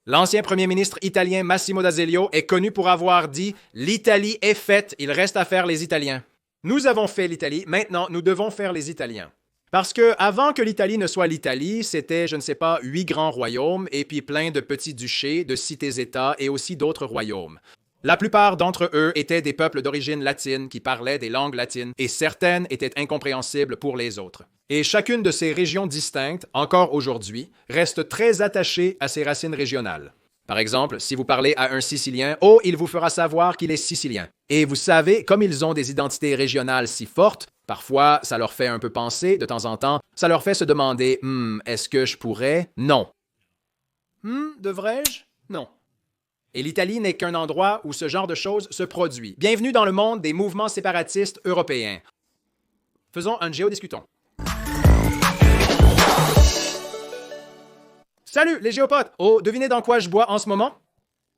L'ancien premier ministre italien Massimo d'Azeglio est connu pour avoir dit « L'Italie est faite, il reste à faire les Italiens ». Nous avons fait l'Italie, maintenant nous devons faire les Italiens. Parce que avant que l'Italie ne soit l'Italie, c'était, je ne sais pas, 8 grands royaumes et puis plein de petits duchés, de cités-États et aussi d'autres royaumes. La plupart d'entre eux étaient des peuples d'origine latine qui parlaient des langues latines et certaines étaient incompréhensibles pour les autres. Et chacune de ces régions distinctes, encore aujourd'hui, reste très attachée à ses racines régionales. Par exemple, si vous parlez à un Sicilien, oh, il vous fera savoir qu'il est sicilien. Et vous savez, comme ils ont des identités régionales si fortes, parfois ça leur fait un peu penser, de temps en temps, ça leur fait se demander « est-ce que je pourrais? Non. Devrais-je? Non. » Et l'Italie n'est qu'un endroit où ce genre de choses se produit. Bienvenue dans le monde des mouvements séparatistes européens. Faisons un géodiscuton. Salut les géopotes! Oh, devinez dans quoi je bois en ce moment?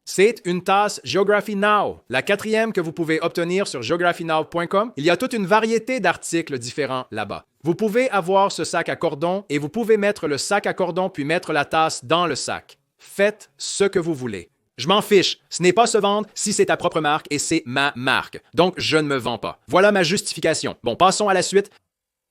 C'est une tasse Geography Now, la 4e que vous pouvez obtenir sur geographynow.com. Il y a toute une variété d'articles différents là-bas. Vous pouvez avoir ce sac à cordon et vous pouvez mettre le sac à cordon puis mettre la tasse dans le sac. Faites ce que vous voulez. Je m'en fiche. Ce n'est pas se vendre si c'est ta propre marque et c'est ma marque. Donc, je ne me vends pas. Voilà ma justification. Bon, passons à la suite.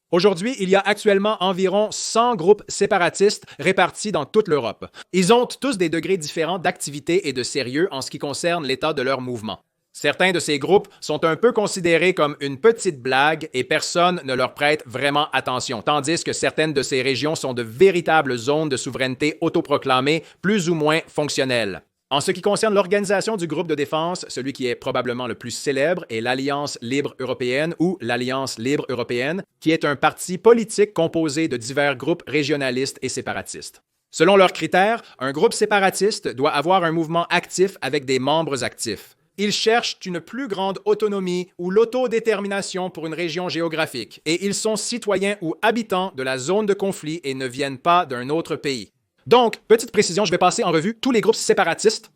Aujourd'hui, il y a actuellement environ 100 groupes séparatistes répartis dans toute l'Europe. Ils ont tous des degrés différents d'activité et de sérieux en ce qui concerne l'état de leur mouvement. Certains de ces groupes sont un peu considérés comme une petite blague et personne ne leur prête vraiment attention, tandis que certaines de ces régions sont de véritables zones de souveraineté autoproclamées, plus ou moins fonctionnelles. En ce qui concerne l'organisation du groupe de défense, celui qui est probablement le plus célèbre est l'Alliance libre européenne ou l'Alliance libre européenne, qui est un parti politique composé de divers groupes régionalistes et séparatistes. Selon leurs critères, un groupe séparatiste doit avoir un mouvement actif avec des membres actifs. Ils cherchent une plus grande autonomie ou l'autodétermination pour une région géographique, et ils sont citoyens ou habitants de la zone de conflit et ne viennent pas d'un autre pays. Donc, petite précision, je vais passer en revue tous les groupes séparatistes.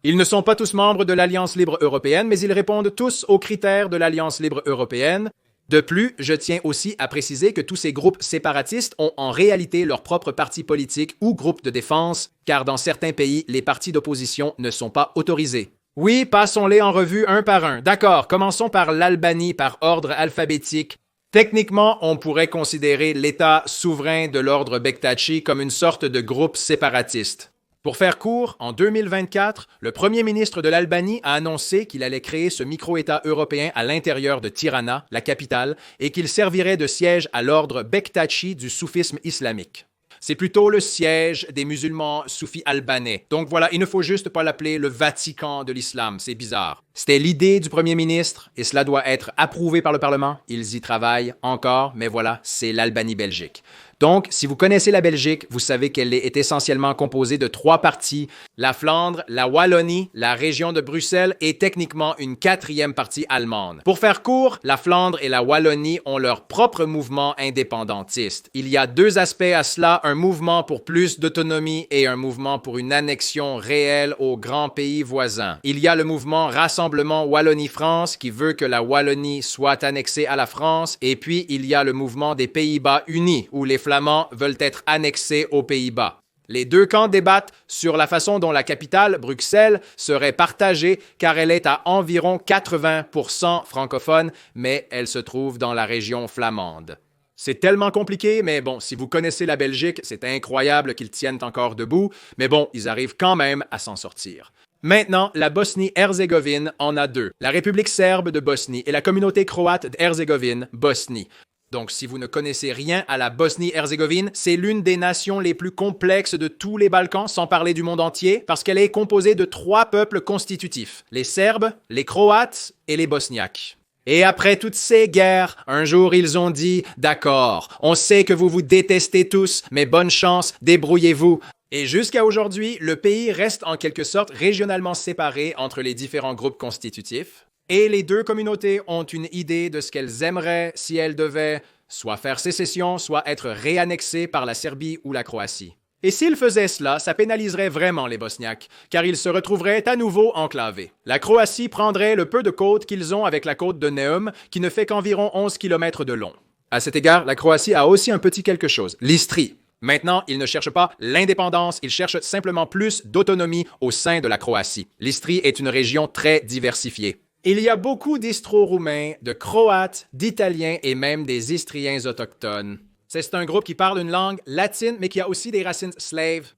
Ils ne sont pas tous membres de l'Alliance libre européenne, mais ils répondent tous aux critères de l'Alliance libre européenne. De plus, je tiens aussi à préciser que tous ces groupes séparatistes ont en réalité leur propre parti politique ou groupe de défense, car dans certains pays, les partis d'opposition ne sont pas autorisés. Oui, passons-les en revue un par un. D'accord, commençons par l'Albanie par ordre alphabétique. Techniquement, on pourrait considérer l'État souverain de l'ordre Bektashi comme une sorte de groupe séparatiste. Pour faire court, en 2024, le premier ministre de l'Albanie a annoncé qu'il allait créer ce micro-État européen à l'intérieur de Tirana, la capitale, et qu'il servirait de siège à l'ordre Bektashi du soufisme islamique. C'est plutôt le siège des musulmans soufis albanais. Donc voilà, il ne faut juste pas l'appeler le Vatican de l'islam, c'est bizarre. C'était l'idée du premier ministre et cela doit être approuvé par le Parlement. Ils y travaillent encore, mais voilà, c'est l'Albanie-Belgique. Donc, si vous connaissez la Belgique, vous savez qu'elle est essentiellement composée de 3 parties, la Flandre, la Wallonie, la région de Bruxelles et techniquement une 4e partie allemande. Pour faire court, la Flandre et la Wallonie ont leur propre mouvement indépendantiste. Il y a 2 aspects à cela, un mouvement pour plus d'autonomie et un mouvement pour une annexion réelle aux grands pays voisins. Il y a le mouvement Rassemblement Wallonie-France qui veut que la Wallonie soit annexée à la France et puis il y a le mouvement des Pays-Bas unis où les Flamands veulent être annexés aux Pays-Bas. Les 2 camps débattent sur la façon dont la capitale, Bruxelles, serait partagée car elle est à environ 80% francophone, mais elle se trouve dans la région flamande. C'est tellement compliqué, mais bon, si vous connaissez la Belgique, c'est incroyable qu'ils tiennent encore debout, mais bon, ils arrivent quand même à s'en sortir. Maintenant, la Bosnie-Herzégovine en a 2, la République serbe de Bosnie et la communauté croate d'Herzégovine, Bosnie. Donc, si vous ne connaissez rien à la Bosnie-Herzégovine, c'est l'une des nations les plus complexes de tous les Balkans, sans parler du monde entier, parce qu'elle est composée de 3 peuples constitutifs, les Serbes, les Croates et les Bosniaques. Et après toutes ces guerres, un jour ils ont dit « D'accord, on sait que vous vous détestez tous, mais bonne chance, débrouillez-vous ». Et jusqu'à aujourd'hui, le pays reste en quelque sorte régionalement séparé entre les différents groupes constitutifs. Et les 2 communautés ont une idée de ce qu'elles aimeraient si elles devaient soit faire sécession, soit être réannexées par la Serbie ou la Croatie. Et s'ils faisaient cela, ça pénaliserait vraiment les Bosniaques, car ils se retrouveraient à nouveau enclavés. La Croatie prendrait le peu de côte qu'ils ont avec la côte de Neum, qui ne fait qu'environ 11 km de long. À cet égard, la Croatie a aussi un petit quelque chose, l'Istrie. Maintenant, ils ne cherchent pas l'indépendance, ils cherchent simplement plus d'autonomie au sein de la Croatie. L'Istrie est une région très diversifiée. Il y a beaucoup d'Istro-Roumains, de Croates, d'Italiens et même des Istriens autochtones. C'est un groupe qui parle une langue latine, mais qui a aussi des racines slaves.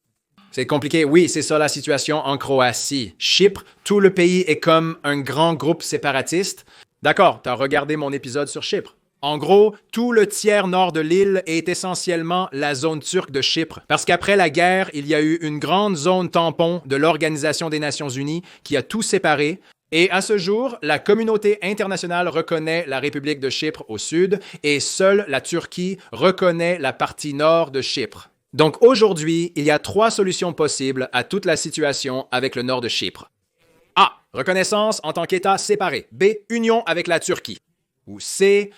C'est compliqué, oui, c'est ça la situation en Croatie. Chypre, tout le pays est comme un grand groupe séparatiste. D'accord, t'as regardé mon épisode sur Chypre. En gros, tout le tiers nord de l'île est essentiellement la zone turque de Chypre, parce qu'après la guerre, il y a eu une grande zone tampon de l'Organisation des Nations Unies qui a tout séparé. Et à ce jour, la communauté internationale reconnaît la République de Chypre au sud et seule la Turquie reconnaît la partie nord de Chypre. Donc aujourd'hui, il y a 3 solutions possibles à toute la situation avec le nord de Chypre. A. Reconnaissance en tant qu'État séparé. B. Union avec la Turquie. Ou C.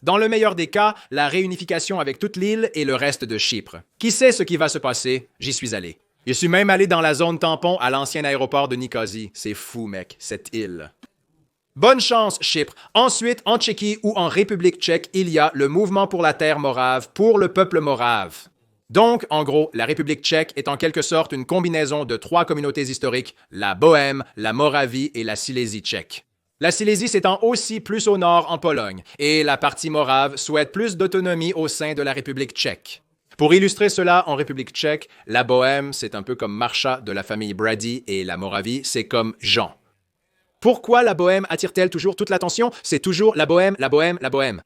Dans le meilleur des cas, la réunification avec toute l'île et le reste de Chypre. Qui sait ce qui va se passer? J'y suis allé. Je suis même allé dans la zone tampon à l'ancien aéroport de Nicosie. C'est fou, mec, cette île. Bonne chance, Chypre. Ensuite, en Tchéquie ou en République tchèque, il y a le Mouvement pour la terre morave, pour le peuple morave. Donc, en gros, la République tchèque est en quelque sorte une combinaison de 3 communautés historiques, la Bohême, la Moravie et la Silésie tchèque. La Silésie s'étend aussi plus au nord en Pologne, et la partie morave souhaite plus d'autonomie au sein de la République tchèque. Pour illustrer cela en République tchèque, la Bohême, c'est un peu comme Marsha de la famille Brady et la Moravie, c'est comme Jean. Pourquoi la Bohême attire-t-elle toujours toute l'attention? C'est toujours la Bohême, la Bohême, la Bohême.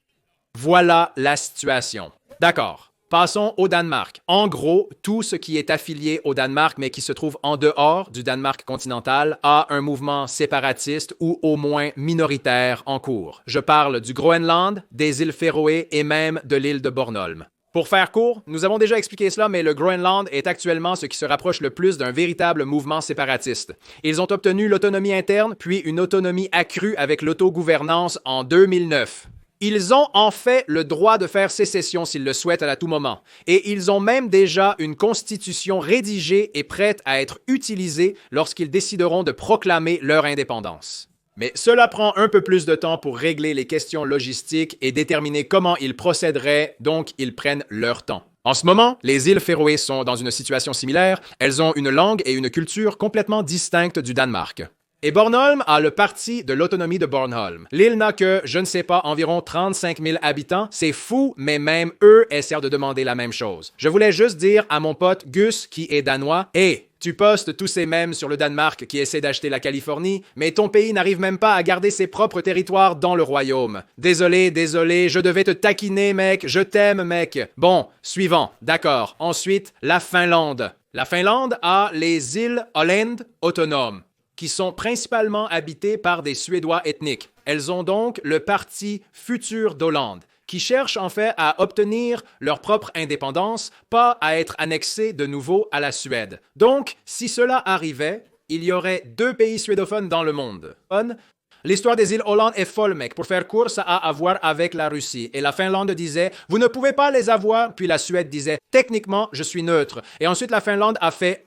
Voilà la situation. D'accord. Passons au Danemark. En gros, tout ce qui est affilié au Danemark mais qui se trouve en dehors du Danemark continental a un mouvement séparatiste ou au moins minoritaire en cours. Je parle du Groenland, des îles Féroé et même de l'île de Bornholm. Pour faire court, nous avons déjà expliqué cela, mais le Groenland est actuellement ce qui se rapproche le plus d'un véritable mouvement séparatiste. Ils ont obtenu l'autonomie interne, puis une autonomie accrue avec l'autogouvernance en 2009. Ils ont en fait le droit de faire sécession s'ils le souhaitent à tout moment. Et ils ont même déjà une constitution rédigée et prête à être utilisée lorsqu'ils décideront de proclamer leur indépendance. Mais cela prend un peu plus de temps pour régler les questions logistiques et déterminer comment ils procéderaient, donc ils prennent leur temps. En ce moment, les îles Féroé sont dans une situation similaire. Elles ont une langue et une culture complètement distinctes du Danemark. Et Bornholm a le parti de l'autonomie de Bornholm. L'île n'a que, je ne sais pas, environ 35 000 habitants. C'est fou, mais même eux essaient de demander la même chose. Je voulais juste dire à mon pote Gus, qui est danois, « Hey, tu postes tous ces mèmes sur le Danemark qui essaie d'acheter la Californie, mais ton pays n'arrive même pas à garder ses propres territoires dans le royaume. Désolé, je devais te taquiner, mec, je t'aime, mec. Bon, suivant, d'accord. Ensuite, la Finlande. La Finlande a les îles Åland autonomes, qui sont principalement habitées par des Suédois ethniques. Elles ont donc le parti Futur d'Hollande, qui cherchent en fait à obtenir leur propre indépendance, pas à être annexés de nouveau à la Suède. Donc, si cela arrivait, il y aurait 2 pays suédophones dans le monde. L'histoire des îles Åland est folle, mec. Pour faire court, ça a à voir avec la Russie. Et la Finlande disait, vous ne pouvez pas les avoir. Puis la Suède disait, techniquement, je suis neutre. Et ensuite, la Finlande a fait,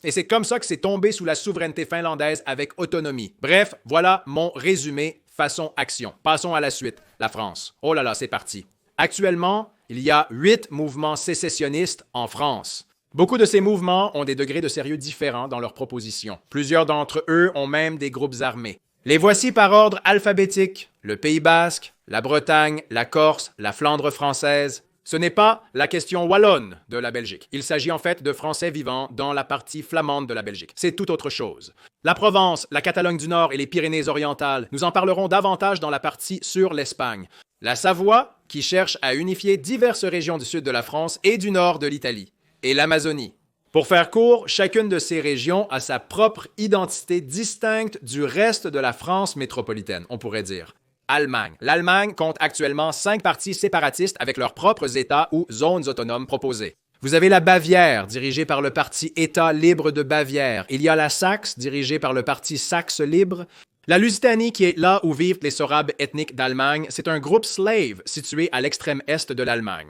et c'est comme ça que c'est tombé sous la souveraineté finlandaise avec autonomie. Bref, voilà mon résumé façon action. Passons à la suite. La France. Oh là là, c'est parti. Actuellement, il y a 8 mouvements sécessionnistes en France. Beaucoup de ces mouvements ont des degrés de sérieux différents dans leurs propositions. Plusieurs d'entre eux ont même des groupes armés. Les voici par ordre alphabétique. Le Pays basque, la Bretagne, la Corse, la Flandre française. Ce n'est pas la question wallonne de la Belgique. Il s'agit en fait de Français vivant dans la partie flamande de la Belgique. C'est tout autre chose. La Provence, la Catalogne du Nord et les Pyrénées-Orientales, nous en parlerons davantage dans la partie sur l'Espagne. La Savoie, qui cherche à unifier diverses régions du sud de la France et du nord de l'Italie. Et l'Amazonie. Pour faire court, chacune de ces régions a sa propre identité distincte du reste de la France métropolitaine, on pourrait dire. Allemagne. L'Allemagne compte actuellement 5 partis séparatistes avec leurs propres États ou zones autonomes proposées. Vous avez la Bavière, dirigée par le parti État libre de Bavière. Il y a la Saxe, dirigée par le parti Saxe libre. La Lusitanie, qui est là où vivent les Sorabes ethniques d'Allemagne, c'est un groupe slave situé à l'extrême est de l'Allemagne.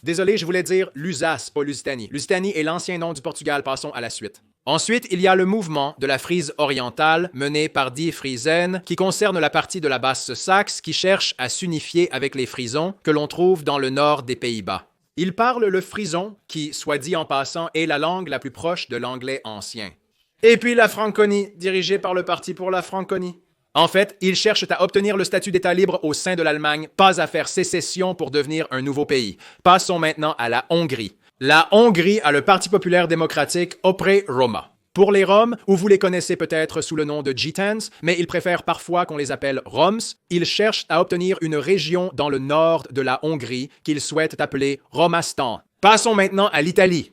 Désolé, je voulais dire Lusace, pas Lusitanie. Lusitanie est l'ancien nom du Portugal, passons à la suite. Ensuite, il y a le mouvement de la Frise orientale, mené par Die Friesen, qui concerne la partie de la Basse-Saxe qui cherche à s'unifier avec les Frisons que l'on trouve dans le nord des Pays-Bas. Ils parlent le frison, qui, soit dit en passant, est la langue la plus proche de l'anglais ancien. Et puis la Franconie, dirigée par le Parti pour la Franconie. En fait, ils cherchent à obtenir le statut d'État libre au sein de l'Allemagne, pas à faire sécession pour devenir un nouveau pays. Passons maintenant à la Hongrie. La Hongrie a le Parti populaire démocratique Opre Roma. Pour les Roms, ou vous les connaissez peut-être sous le nom de Gitans, mais ils préfèrent parfois qu'on les appelle Roms, ils cherchent à obtenir une région dans le nord de la Hongrie qu'ils souhaitent appeler Romastan. Passons maintenant à l'Italie.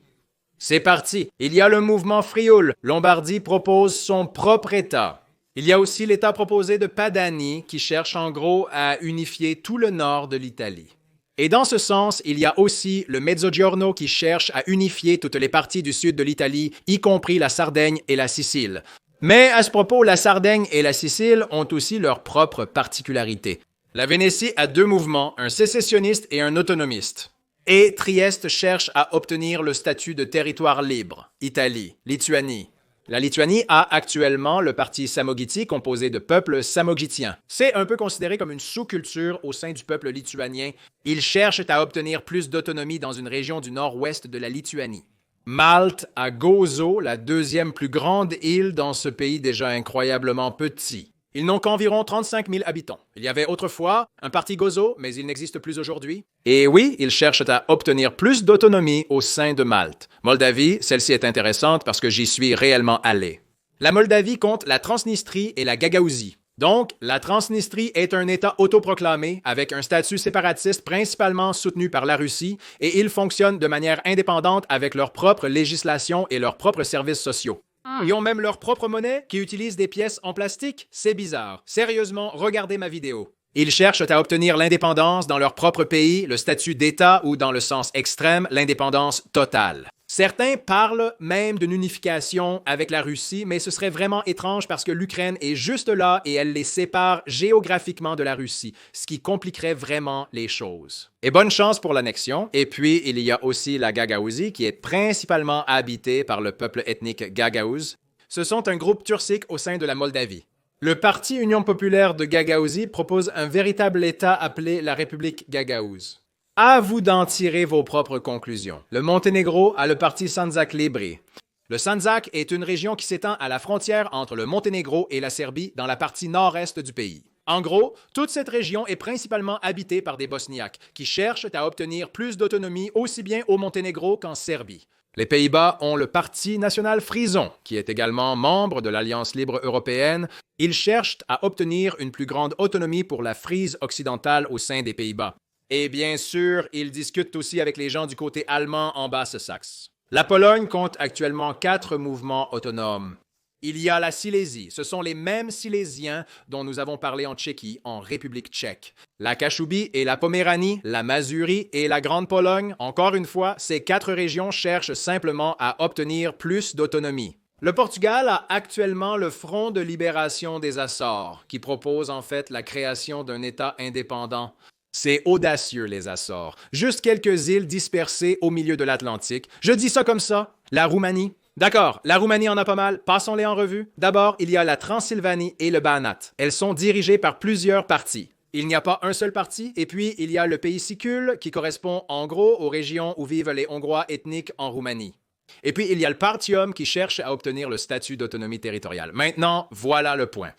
C'est parti. Il y a le mouvement Frioul. Lombardie propose son propre État. Il y a aussi l'État proposé de Padanie qui cherche en gros à unifier tout le nord de l'Italie. Et dans ce sens, il y a aussi le Mezzogiorno qui cherche à unifier toutes les parties du sud de l'Italie, y compris la Sardaigne et la Sicile. Mais à ce propos, la Sardaigne et la Sicile ont aussi leurs propres particularités. La Vénétie a deux mouvements, un sécessionniste et un autonomiste. Et Trieste cherche à obtenir le statut de territoire libre. Italie, Lituanie. La Lituanie a actuellement le parti Samogiti composé de peuples samogitiens. C'est un peu considéré comme une sous-culture au sein du peuple lituanien. Ils cherchent à obtenir plus d'autonomie dans une région du nord-ouest de la Lituanie. Malte a Gozo, la deuxième plus grande île dans ce pays déjà incroyablement petit. Ils n'ont qu'environ 35 000 habitants. Il y avait autrefois un parti Gozo, mais il n'existe plus aujourd'hui. Et oui, ils cherchent à obtenir plus d'autonomie au sein de Malte. Moldavie, celle-ci est intéressante parce que j'y suis réellement allé. La Moldavie compte la Transnistrie et la Gagaouzie. Donc, la Transnistrie est un État autoproclamé avec un statut séparatiste principalement soutenu par la Russie et il fonctionne de manière indépendante avec leur propre législation et leurs propres services sociaux. Ils ont même leur propre monnaie qui utilise des pièces en plastique. C'est bizarre. Sérieusement, regardez ma vidéo. Ils cherchent à obtenir l'indépendance dans leur propre pays, le statut d'État ou, dans le sens extrême, l'indépendance totale. Certains parlent même d'une unification avec la Russie, mais ce serait vraiment étrange parce que l'Ukraine est juste là et elle les sépare géographiquement de la Russie, ce qui compliquerait vraiment les choses. Et bonne chance pour l'annexion. Et puis, il y a aussi la Gagaouzie qui est principalement habitée par le peuple ethnique Gagaouz. Ce sont un groupe turcique au sein de la Moldavie. Le Parti Union populaire de Gagaouzie propose un véritable État appelé la République Gagaouze. À vous d'en tirer vos propres conclusions. Le Monténégro a le parti Sandžak Libri. Le Sandžak est une région qui s'étend à la frontière entre le Monténégro et la Serbie dans la partie nord-est du pays. En gros, toute cette région est principalement habitée par des Bosniaques qui cherchent à obtenir plus d'autonomie aussi bien au Monténégro qu'en Serbie. Les Pays-Bas ont le Parti national frison, qui est également membre de l'Alliance libre européenne. Ils cherchent à obtenir une plus grande autonomie pour la Frise occidentale au sein des Pays-Bas. Et bien sûr, ils discutent aussi avec les gens du côté allemand en Basse-Saxe. La Pologne compte actuellement 4 mouvements autonomes. Il y a la Silésie. Ce sont les mêmes Silésiens dont nous avons parlé en Tchéquie, en République tchèque. La Cachoubie et la Poméranie, la Mazurie et la Grande Pologne, encore une fois, ces 4 régions cherchent simplement à obtenir plus d'autonomie. Le Portugal a actuellement le Front de libération des Açores, qui propose en fait la création d'un État indépendant. C'est audacieux, les Açores. Juste quelques îles dispersées au milieu de l'Atlantique. Je dis ça comme ça. La Roumanie. D'accord, la Roumanie en a pas mal. Passons-les en revue. D'abord, il y a la Transylvanie et le Banat. Elles sont dirigées par plusieurs partis. Il n'y a pas un seul parti. Et puis, il y a le pays Sicule, qui correspond en gros aux régions où vivent les Hongrois ethniques en Roumanie. Et puis, il y a le Partium qui cherche à obtenir le statut d'autonomie territoriale. Maintenant, voilà le point.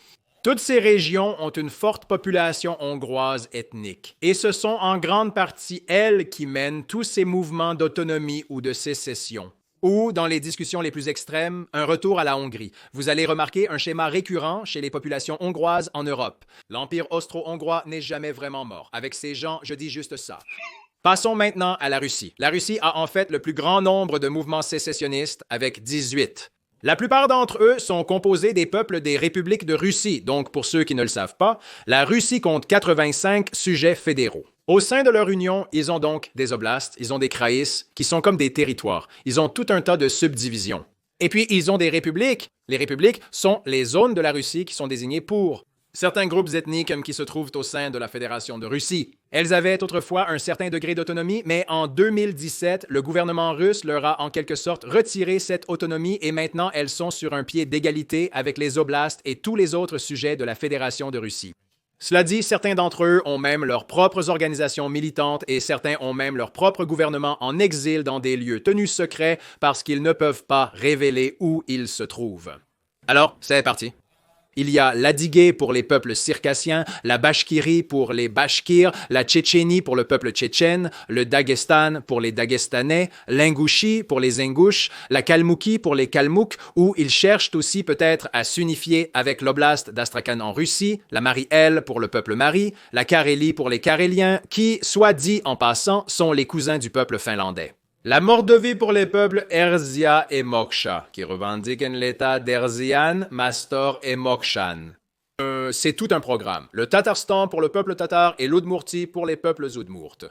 Toutes ces régions ont une forte population hongroise ethnique. Et ce sont en grande partie elles qui mènent tous ces mouvements d'autonomie ou de sécession. Ou, dans les discussions les plus extrêmes, un retour à la Hongrie. Vous allez remarquer un schéma récurrent chez les populations hongroises en Europe. L'Empire austro-hongrois n'est jamais vraiment mort. Avec ces gens, je dis juste ça. Passons maintenant à la Russie. La Russie a en fait le plus grand nombre de mouvements sécessionnistes, avec 18. La plupart d'entre eux sont composés des peuples des républiques de Russie. Donc, pour ceux qui ne le savent pas, la Russie compte 85 sujets fédéraux. Au sein de leur union, ils ont donc des oblasts, ils ont des kraïs, qui sont comme des territoires. Ils ont tout un tas de subdivisions. Et puis, ils ont des républiques. Les républiques sont les zones de la Russie qui sont désignées pour certains groupes ethniques qui se trouvent au sein de la Fédération de Russie. Elles avaient autrefois un certain degré d'autonomie, mais en 2017, le gouvernement russe leur a en quelque sorte retiré cette autonomie et maintenant elles sont sur un pied d'égalité avec les oblasts et tous les autres sujets de la Fédération de Russie. Cela dit, certains d'entre eux ont même leurs propres organisations militantes et certains ont même leur propre gouvernement en exil dans des lieux tenus secrets parce qu'ils ne peuvent pas révéler où ils se trouvent. Alors, c'est parti. Il y a l'Adyguée pour les peuples circassiens, la Bashkirie pour les Bashkirs, la Tchétchénie pour le peuple tchétchène, le Daghestan pour les Dagestanais, l'Ingouchie pour les Ingouches, la Kalmoukie pour les Kalmouks, où ils cherchent aussi peut-être à s'unifier avec l'oblast d'Astrakhan en Russie, la Mari-El pour le peuple Mari, la Carélie pour les Caréliens, qui, soit dit en passant, sont les cousins du peuple finlandais. La Mordovie pour les peuples Erzia et Moksha, qui revendiquent l'État d'Erzian, Mastor et Mokshan. C'est tout un programme. Le Tatarstan pour le peuple tatar et l'Oudmourtie pour les peuples Oudmourtes.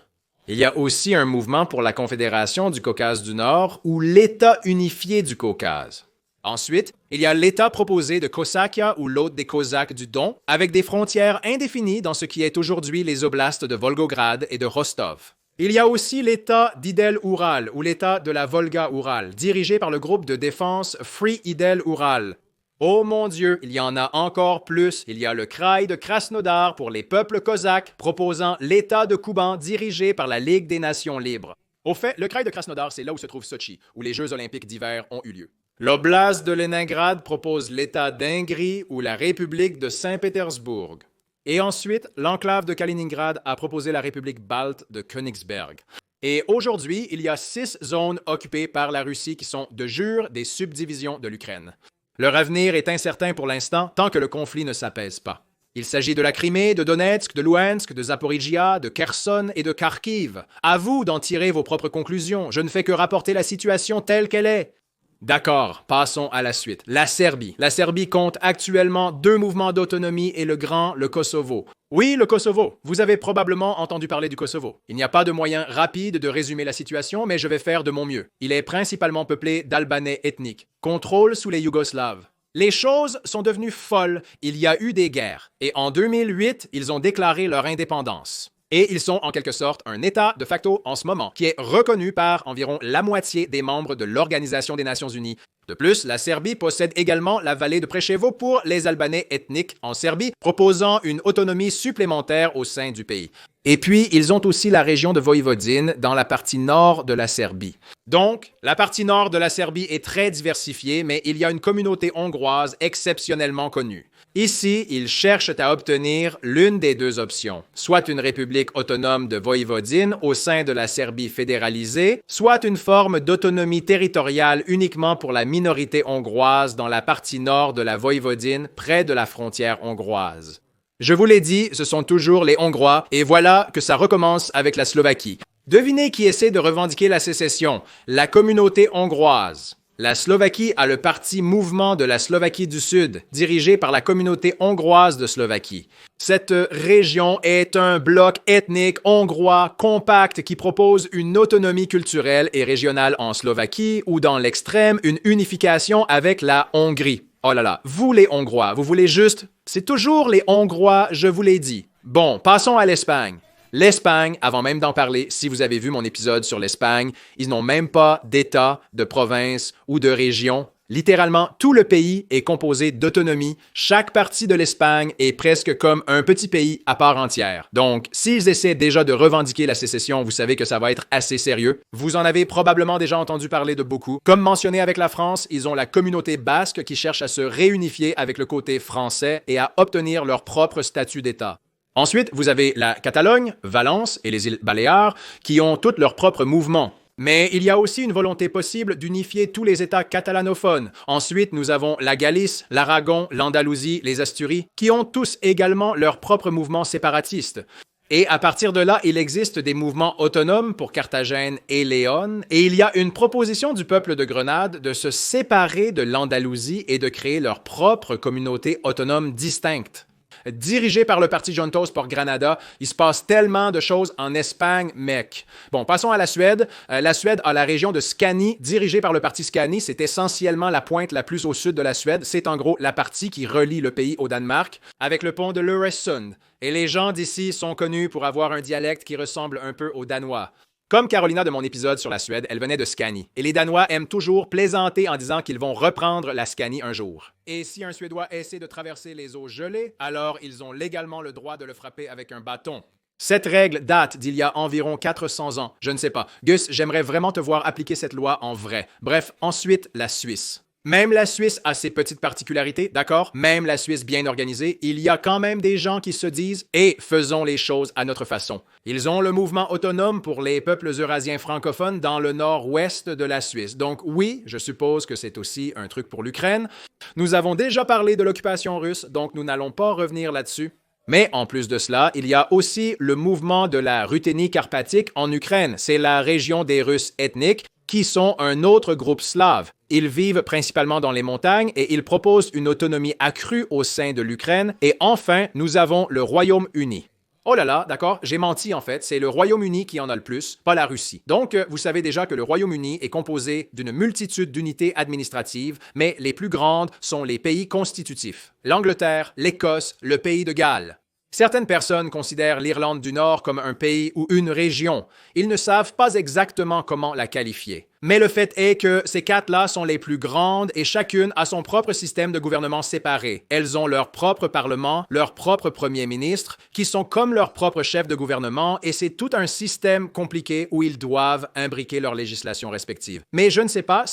Il y a aussi un mouvement pour la Confédération du Caucase du Nord ou l'État unifié du Caucase. Ensuite, il y a l'État proposé de Kosakia ou l'Hôte des Cosaques du Don, avec des frontières indéfinies dans ce qui est aujourd'hui les oblasts de Volgograd et de Rostov. Il y a aussi l'État d'Idel-Oural ou l'État de la Volga-Oural, dirigé par le groupe de défense Free Idel-Oural. Oh mon Dieu, il y en a encore plus. Il y a le Kraï de Krasnodar pour les peuples cosaques, proposant l'État de Kouban dirigé par la Ligue des Nations libres. Au fait, le Kraï de Krasnodar, c'est là où se trouve Sochi, où les Jeux olympiques d'hiver ont eu lieu. L'Oblast de Leningrad propose l'État d'Ingrie ou la République de Saint-Pétersbourg. Et ensuite, l'enclave de Kaliningrad a proposé la République balte de Königsberg. Et aujourd'hui, il y a 6 zones occupées par la Russie qui sont de jure des subdivisions de l'Ukraine. Leur avenir est incertain pour l'instant tant que le conflit ne s'apaise pas. Il s'agit de la Crimée, de Donetsk, de Louhansk, de Zaporijia, de Kherson et de Kharkiv. À vous d'en tirer vos propres conclusions. Je ne fais que rapporter la situation telle qu'elle est. D'accord, passons à la suite. La Serbie. La Serbie compte actuellement 2 mouvements d'autonomie et le grand, le Kosovo. Oui, le Kosovo. Vous avez probablement entendu parler du Kosovo. Il n'y a pas de moyen rapide de résumer la situation, mais je vais faire de mon mieux. Il est principalement peuplé d'Albanais ethniques. Contrôle sous les Yougoslaves. Les choses sont devenues folles. Il y a eu des guerres. Et en 2008, ils ont déclaré leur indépendance. Et ils sont en quelque sorte un État de facto en ce moment, qui est reconnu par environ la moitié des membres de l'Organisation des Nations Unies. De plus, la Serbie possède également la vallée de Preševo pour les Albanais ethniques en Serbie, proposant une autonomie supplémentaire au sein du pays. Et puis, ils ont aussi la région de Voïvodine dans la partie nord de la Serbie. Donc, la partie nord de la Serbie est très diversifiée, mais il y a une communauté hongroise exceptionnellement connue. Ici, ils cherchent à obtenir l'une des 2 options, soit une république autonome de Voïvodine au sein de la Serbie fédéralisée, soit une forme d'autonomie territoriale uniquement pour la minorité hongroise dans la partie nord de la Voïvodine, près de la frontière hongroise. Je vous l'ai dit, ce sont toujours les Hongrois, et voilà que ça recommence avec la Slovaquie. Devinez qui essaie de revendiquer la sécession? La communauté hongroise. La Slovaquie a le parti Mouvement de la Slovaquie du Sud, dirigé par la communauté hongroise de Slovaquie. Cette région est un bloc ethnique hongrois compact qui propose une autonomie culturelle et régionale en Slovaquie ou dans l'extrême, une unification avec la Hongrie. Oh là là, vous les Hongrois, vous voulez juste... C'est toujours les Hongrois, je vous l'ai dit. Bon, passons à l'Espagne. L'Espagne, avant même d'en parler, si vous avez vu mon épisode sur l'Espagne, ils n'ont même pas d'État, de province ou de région. Littéralement, tout le pays est composé d'autonomie. Chaque partie de l'Espagne est presque comme un petit pays à part entière. Donc, s'ils essaient déjà de revendiquer la sécession, vous savez que ça va être assez sérieux. Vous en avez probablement déjà entendu parler de beaucoup. Comme mentionné avec la France, ils ont la communauté basque qui cherche à se réunifier avec le côté français et à obtenir leur propre statut d'État. Ensuite, vous avez la Catalogne, Valence et les îles Baléares qui ont tous leurs propres mouvements. Mais il y a aussi une volonté possible d'unifier tous les États catalanophones. Ensuite, nous avons la Galice, l'Aragon, l'Andalousie, les Asturies, qui ont tous également leurs propres mouvements séparatistes. Et à partir de là, il existe des mouvements autonomes pour Carthagène et Léon, et il y a une proposition du peuple de Grenade de se séparer de l'Andalousie et de créer leur propre communauté autonome distincte. Dirigé par le parti Juntos por Granada, il se passe tellement de choses en Espagne, mec. Bon, passons à la Suède. La Suède a la région de Scanie, dirigée par le parti Scanie. C'est essentiellement la pointe la plus au sud de la Suède. C'est en gros la partie qui relie le pays au Danemark, avec le pont de l'Øresund. Et les gens d'ici sont connus pour avoir un dialecte qui ressemble un peu au danois. Comme Carolina de mon épisode sur la Suède, elle venait de Scanie. Et les Danois aiment toujours plaisanter en disant qu'ils vont reprendre la Scanie un jour. Et si un Suédois essaie de traverser les eaux gelées, alors ils ont légalement le droit de le frapper avec un bâton. Cette règle date d'il y a environ 400 ans. Je ne sais pas. Gus, j'aimerais vraiment te voir appliquer cette loi en vrai. Bref, ensuite, la Suisse. Même la Suisse a ses petites particularités, d'accord? Même la Suisse bien organisée, il y a quand même des gens qui se disent « Et faisons les choses à notre façon ». Ils ont le mouvement autonome pour les peuples eurasiens francophones dans le nord-ouest de la Suisse. Donc oui, je suppose que c'est aussi un truc pour l'Ukraine. Nous avons déjà parlé de l'occupation russe, donc nous n'allons pas revenir là-dessus. Mais en plus de cela, il y a aussi le mouvement de la Ruthénie carpatique en Ukraine. C'est la région des Russes ethniques qui sont un autre groupe slave. Ils vivent principalement dans les montagnes et ils proposent une autonomie accrue au sein de l'Ukraine. Et enfin, nous avons le Royaume-Uni. Oh là là, d'accord, j'ai menti en fait, c'est le Royaume-Uni qui en a le plus, pas la Russie. Donc, vous savez déjà que le Royaume-Uni est composé d'une multitude d'unités administratives, mais les plus grandes sont les pays constitutifs. L'Angleterre, l'Écosse, le pays de Galles. Certaines personnes considèrent l'Irlande du Nord comme un pays ou une région. Ils ne savent pas exactement comment la qualifier. Mais le fait est que ces quatre-là sont les plus grandes et chacune a son propre système de gouvernement séparé. Elles ont leur propre parlement, leur propre premier ministre, qui sont comme leur propre chef de gouvernement et c'est tout un système compliqué où ils doivent imbriquer leurs législations respectives. Mais je ne sais pas,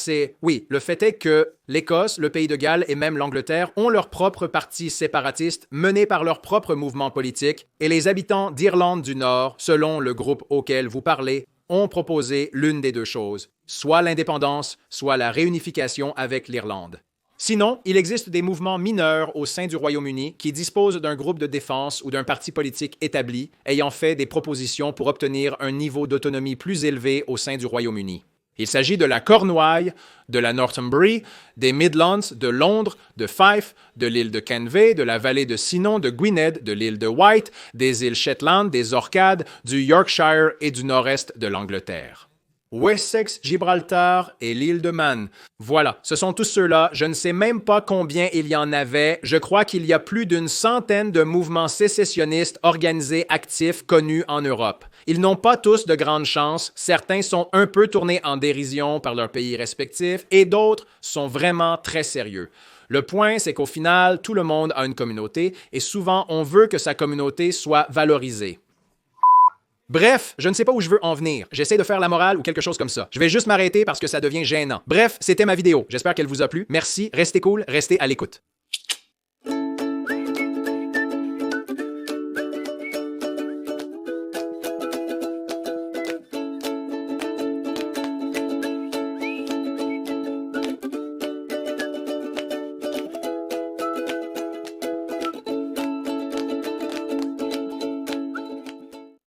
oui, le fait est que l'Écosse, le pays de Galles et même l'Angleterre ont leur propre parti séparatiste mené par leur propre mouvement politique et les habitants d'Irlande du Nord, selon le groupe auquel vous parlez, ont proposé l'une des deux choses, soit l'indépendance, soit la réunification avec l'Irlande. Sinon, il existe des mouvements mineurs au sein du Royaume-Uni qui disposent d'un groupe de défense ou d'un parti politique établi ayant fait des propositions pour obtenir un niveau d'autonomie plus élevé au sein du Royaume-Uni. Il s'agit de la Cornouaille, de la Northumbrie, des Midlands, de Londres, de Fife, de l'île de Canvey, de la vallée de Sinon, de Gwynedd, de l'île de Wight, des îles Shetland, des Orcades, du Yorkshire et du nord-est de l'Angleterre. Wessex, Gibraltar et l'île de Man. Voilà, ce sont tous ceux-là. Je ne sais même pas combien il y en avait. Je crois qu'il y a plus d'une centaine de mouvements sécessionnistes organisés actifs connus en Europe. Ils n'ont pas tous de grandes chances. Certains sont un peu tournés en dérision par leurs pays respectifs et d'autres sont vraiment très sérieux. Le point, c'est qu'au final, tout le monde a une communauté et souvent, on veut que sa communauté soit valorisée. Bref, je ne sais pas où je veux en venir. J'essaie de faire la morale ou quelque chose comme ça. Je vais juste m'arrêter parce que ça devient gênant. Bref, c'était ma vidéo. J'espère qu'elle vous a plu. Merci, restez cool, restez à l'écoute.